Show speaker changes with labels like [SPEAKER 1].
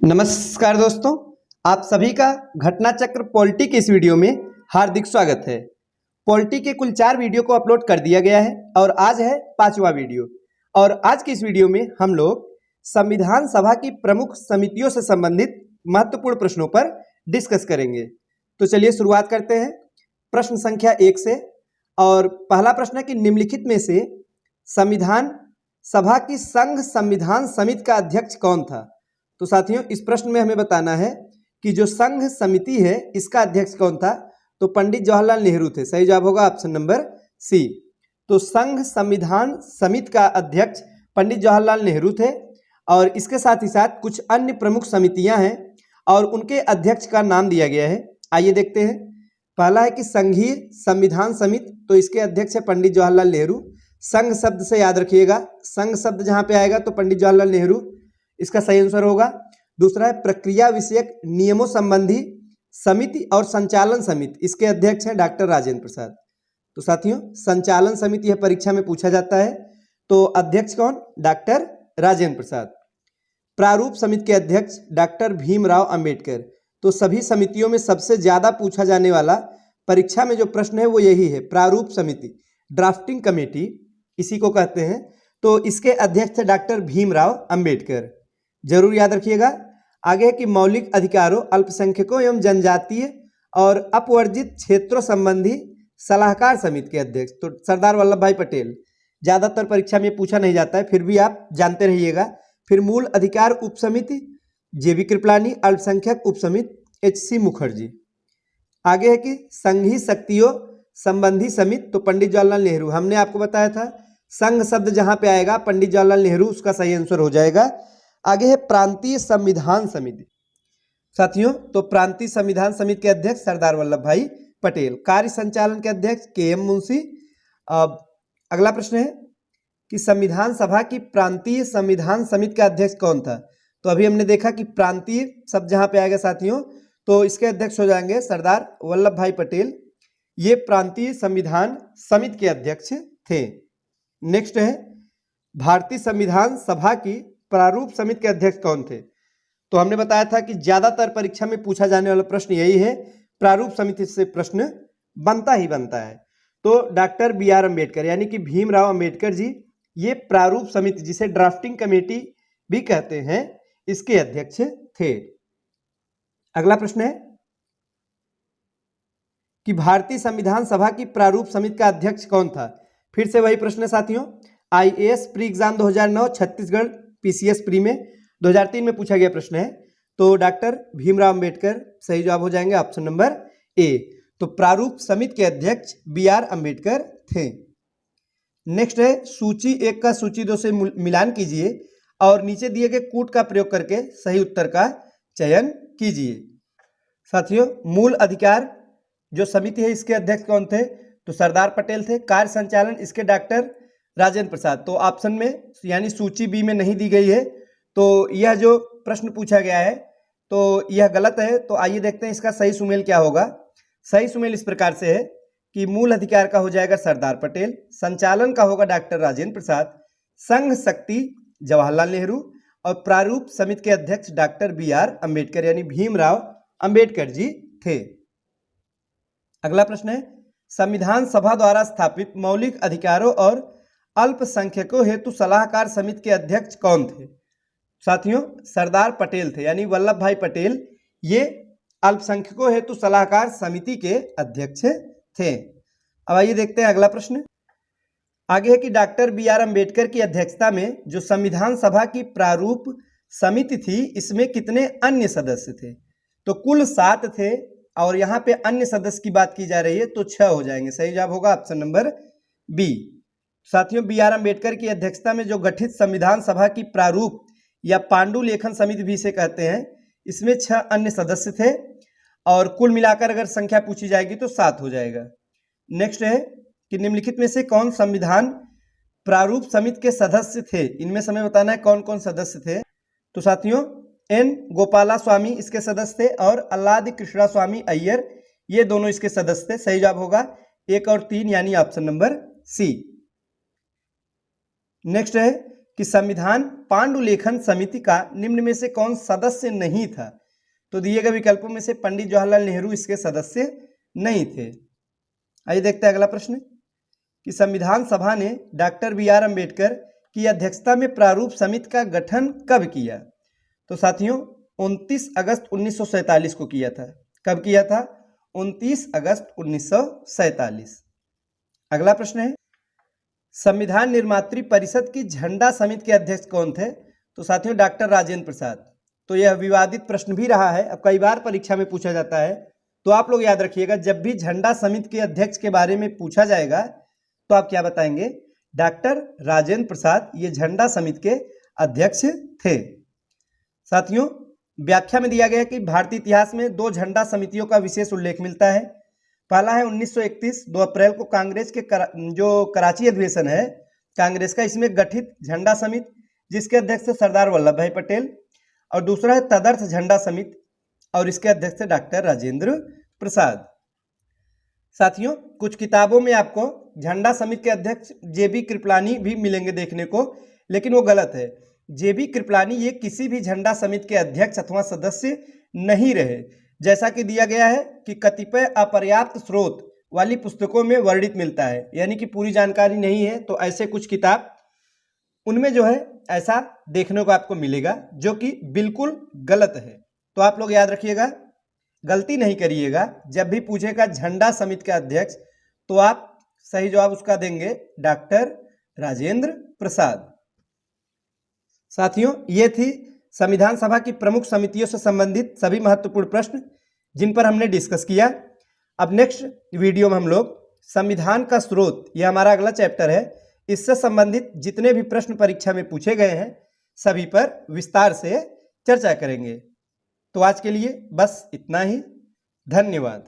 [SPEAKER 1] नमस्कार दोस्तों, आप सभी का घटना चक्र पॉलिटी के इस वीडियो में हार्दिक स्वागत है। पॉलिटी के कुल 4 वीडियो को अपलोड कर दिया गया है और आज है 5वां वीडियो। और आज के इस वीडियो में हम लोग संविधान सभा की प्रमुख समितियों से संबंधित महत्वपूर्ण प्रश्नों पर डिस्कस करेंगे। तो चलिए शुरुआत करते हैं प्रश्न संख्या 1 से। और पहला प्रश्न है कि निम्नलिखित में से संविधान सभा की संघ संविधान समिति का अध्यक्ष कौन था। तो साथियों, इस प्रश्न में हमें बताना है कि जो संघ समिति है इसका अध्यक्ष कौन था। तो पंडित जवाहरलाल नेहरू थे। सही जवाब होगा ऑप्शन नंबर सी। तो संघ संविधान समिति का अध्यक्ष पंडित जवाहरलाल नेहरू थे। और इसके साथ ही साथ कुछ अन्य प्रमुख समितियां हैं और उनके अध्यक्ष का नाम दिया गया है। आइए देखते हैं। पहला है कि संघीय संविधान समिति, तो इसके अध्यक्ष है पंडित जवाहरलाल नेहरू। संघ शब्द से याद रखिएगा, संघ शब्द जहां पे आएगा तो पंडित जवाहरलाल नेहरू इसका सही आंसर होगा। दूसरा है प्रक्रिया विषयक नियमों संबंधी समिति और संचालन समिति, इसके अध्यक्ष हैं डॉक्टर राजेंद्र प्रसाद। तो साथियों, संचालन समिति यह परीक्षा में पूछा जाता है, तो अध्यक्ष कौन? डॉक्टर राजेंद्र प्रसाद। प्रारूप समिति के अध्यक्ष डॉक्टर भीमराव अंबेडकर। तो सभी समितियों में सबसे ज्यादा पूछा जाने वाला परीक्षा में जो प्रश्न है वो यही है, प्रारूप समिति, ड्राफ्टिंग कमेटी इसी को कहते हैं। तो इसके अध्यक्ष थे डॉक्टर भीमराव अंबेडकर, जरूर याद रखिएगा। आगे है कि मौलिक अधिकारों, अल्पसंख्यकों एवं जनजातीय और अपवर्जित क्षेत्रों संबंधी सलाहकार समिति के अध्यक्ष तो सरदार वल्लभ भाई पटेल। ज्यादातर परीक्षा में पूछा नहीं जाता है, फिर भी आप जानते रहिएगा। फिर मूल अधिकार उप समिति जेबी कृपलानी, अल्पसंख्यक उप समिति एचसी मुखर्जी। आगे है कि संघीय शक्तियों संबंधी समिति, तो पंडित जवाहरलाल नेहरू। हमने आपको बताया था संघ शब्द जहां पे आएगा पंडित जवाहरलाल नेहरू उसका सही आंसर हो जाएगा। आगे है प्रांतीय संविधान समिति। साथियों, तो प्रांतीय संविधान समिति के अध्यक्ष सरदार वल्लभ भाई पटेल। कार्य संचालन के अध्यक्ष के.एम. मुंशी। अगला प्रश्न है कि संविधान सभा की प्रांतीय संविधान समिति का अध्यक्ष कौन था। तो अभी हमने देखा कि प्रांतीय शब्द जहां पे आएगा साथियों तो इसके अध्यक्ष हो जाएंगे सरदार वल्लभ भाई पटेल। ये प्रांतीय संविधान समिति के अध्यक्ष थे। नेक्स्ट है भारतीय संविधान सभा की प्रारूप समिति के अध्यक्ष कौन थे। तो हमने बताया था कि ज्यादातर परीक्षा में पूछा जाने वाला प्रश्न यही है, प्रारूप समिति से प्रश्न बनता ही बनता है। तो डॉक्टर बी.आर. अम्बेडकर यानी कि भीमराव अंबेडकर जी ये प्रारूप समिति जिसे ड्राफ्टिंग कमेटी भी कहते हैं इसके अध्यक्ष थे। अगला प्रश्न है कि भारतीय संविधान सभा की प्रारूप समिति का अध्यक्ष कौन था। फिर से वही प्रश्न है साथियों, IAS pre exam 2009 Chhattisgarh PCS pre में 2003 में पूछा गया प्रश्न है। तो डॉक्टर भीमराव अंबेडकर सही जवाब हो जाएंगे ऑप्शन नंबर ए। तो प्रारूप समिति के अध्यक्ष बी.आर. अंबेडकर थे। नेक्स्ट है सूची 1 का सूची 2 से मिलान कीजिए और नीचे दिए गए कूट का प्रयोग करके सही उत्तर का चयन कीजिए। साथियों, मूल अधिकार जो समिति है इसके अध्यक्ष कौन थे। तो सरदार पटेल थे। कार्य संचालन इसके डॉक्टर राजेंद्र प्रसाद। तो ऑप्शन में यानी सूची बी में नहीं दी गई है, तो यह जो प्रश्न पूछा गया है तो यह गलत है। तो आइए देखते हैं इसका सही सुमेल क्या होगा। सही सुमेल इस प्रकार से है कि मूल अधिकार का हो जाएगा सरदार पटेल, संचालन का होगा डॉक्टर राजेंद्र प्रसाद, संघ शक्ति जवाहरलाल नेहरू और प्रारूप समिति के अध्यक्ष डॉक्टर बी.आर. अंबेडकर यानी भीमराव अंबेडकर जी थे। अगला प्रश्न है संविधान सभा द्वारा स्थापित मौलिक अधिकारों और अल्पसंख्यकों हेतु सलाहकार समिति के अध्यक्ष कौन थे। साथियों, सरदार पटेल थे यानी वल्लभ भाई पटेल ये अल्पसंख्यकों हेतु सलाहकार समिति के अध्यक्ष थे। अब आइए देखते हैं अगला प्रश्न। आगे है कि डॉक्टर बी.आर. अंबेडकर की अध्यक्षता में जो संविधान सभा की प्रारूप समिति थी इसमें कितने अन्य सदस्य थे। तो कुल 7 थे और यहाँ पे अन्य सदस्य की बात की जा रही है तो 6 हो जाएंगे। सही जवाब होगा ऑप्शन नंबर बी। साथियों, बी.आर. अंबेडकर की अध्यक्षता में जो गठित संविधान सभा की प्रारूप या पांडुलेखन समिति भी इसे कहते हैं इसमें 6 अन्य सदस्य थे और कुल मिलाकर अगर संख्या पूछी जाएगी तो 7 हो जाएगा। नेक्स्ट है कि निम्नलिखित में से कौन संविधान प्रारूप समिति के सदस्य थे। इनमें से हमें बताना है कौन कौन सदस्य थे। तो साथियों, एन गोपाला स्वामी इसके सदस्य थे और अल्लाद कृष्णा स्वामी अय्यर ये दोनों इसके सदस्य थे। सही जवाब होगा 1 और 3 यानी ऑप्शन नंबर सी। नेक्स्ट है कि संविधान पांडुलेखन समिति का निम्न में से कौन सदस्य नहीं था? तो दिए गए विकल्पों में से पंडित जवाहरलाल नेहरू इसके सदस्य नहीं थे। आइए देखते हैं अगला प्रश्न कि संविधान सभा ने डॉक्टर BR अम्बेडकर की अध्यक्षता में प्रारूप समिति का गठन कब किया? तो साथियों 29 अगस्त 1947 को किया था। कब किया था? 29 अगस्त 1947। अगला प्रश्न है संविधान निर्मात्री परिषद की झंडा समिति के अध्यक्ष कौन थे? तो साथियों डॉक्टर राजेंद्र प्रसाद। तो यह विवादित प्रश्न भी रहा है, अब कई बार परीक्षा में पूछा जाता है, तो आप लोग याद रखिएगा जब भी झंडा समिति के अध्यक्ष के बारे में पूछा जाएगा तो आप क्या बताएंगे? डॉक्टर राजेंद्र प्रसाद ये झंडा समिति के अध्यक्ष थे। साथियों व्याख्या में दिया गया कि भारतीय इतिहास में 2 झंडा समितियों का विशेष उल्लेख मिलता है। पहला है 1931 2 अप्रैल को कांग्रेस के जो कराची अधिवेशन है कांग्रेस का, इसमें गठित झंडा समिति जिसके अध्यक्ष थे सरदार वल्लभ भाई पटेल, और दूसरा है तदर्थ झंडा समिति और इसके अध्यक्ष थे डॉक्टर राजेंद्र प्रसाद। साथियों कुछ किताबों में आपको झंडा समिति के अध्यक्ष JB कृपलानी भी मिलेंगे देखने को, लेकिन वो गलत है। JB कृपलानी ये किसी भी झंडा समिति के अध्यक्ष अथवा सदस्य नहीं रहे, जैसा कि दिया गया है कि कतिपय अपर्याप्त स्रोत वाली पुस्तकों में वर्णित मिलता है, यानी कि पूरी जानकारी नहीं है। तो ऐसे कुछ किताब उनमें जो है ऐसा देखने को आपको मिलेगा जो कि बिल्कुल गलत है। तो आप लोग याद रखिएगा, गलती नहीं करिएगा, जब भी पूछेगा झंडा समिति का अध्यक्ष तो आप सही जवाब उसका देंगे डॉक्टर राजेंद्र प्रसाद। साथियों ये थी संविधान सभा की प्रमुख समितियों से संबंधित सभी महत्वपूर्ण प्रश्न जिन पर हमने डिस्कस किया। अब नेक्स्ट वीडियो में हम लोग संविधान का स्रोत, यह हमारा अगला चैप्टर है, इससे संबंधित जितने भी प्रश्न परीक्षा में पूछे गए हैं सभी पर विस्तार से चर्चा करेंगे। तो आज के लिए बस इतना ही। धन्यवाद।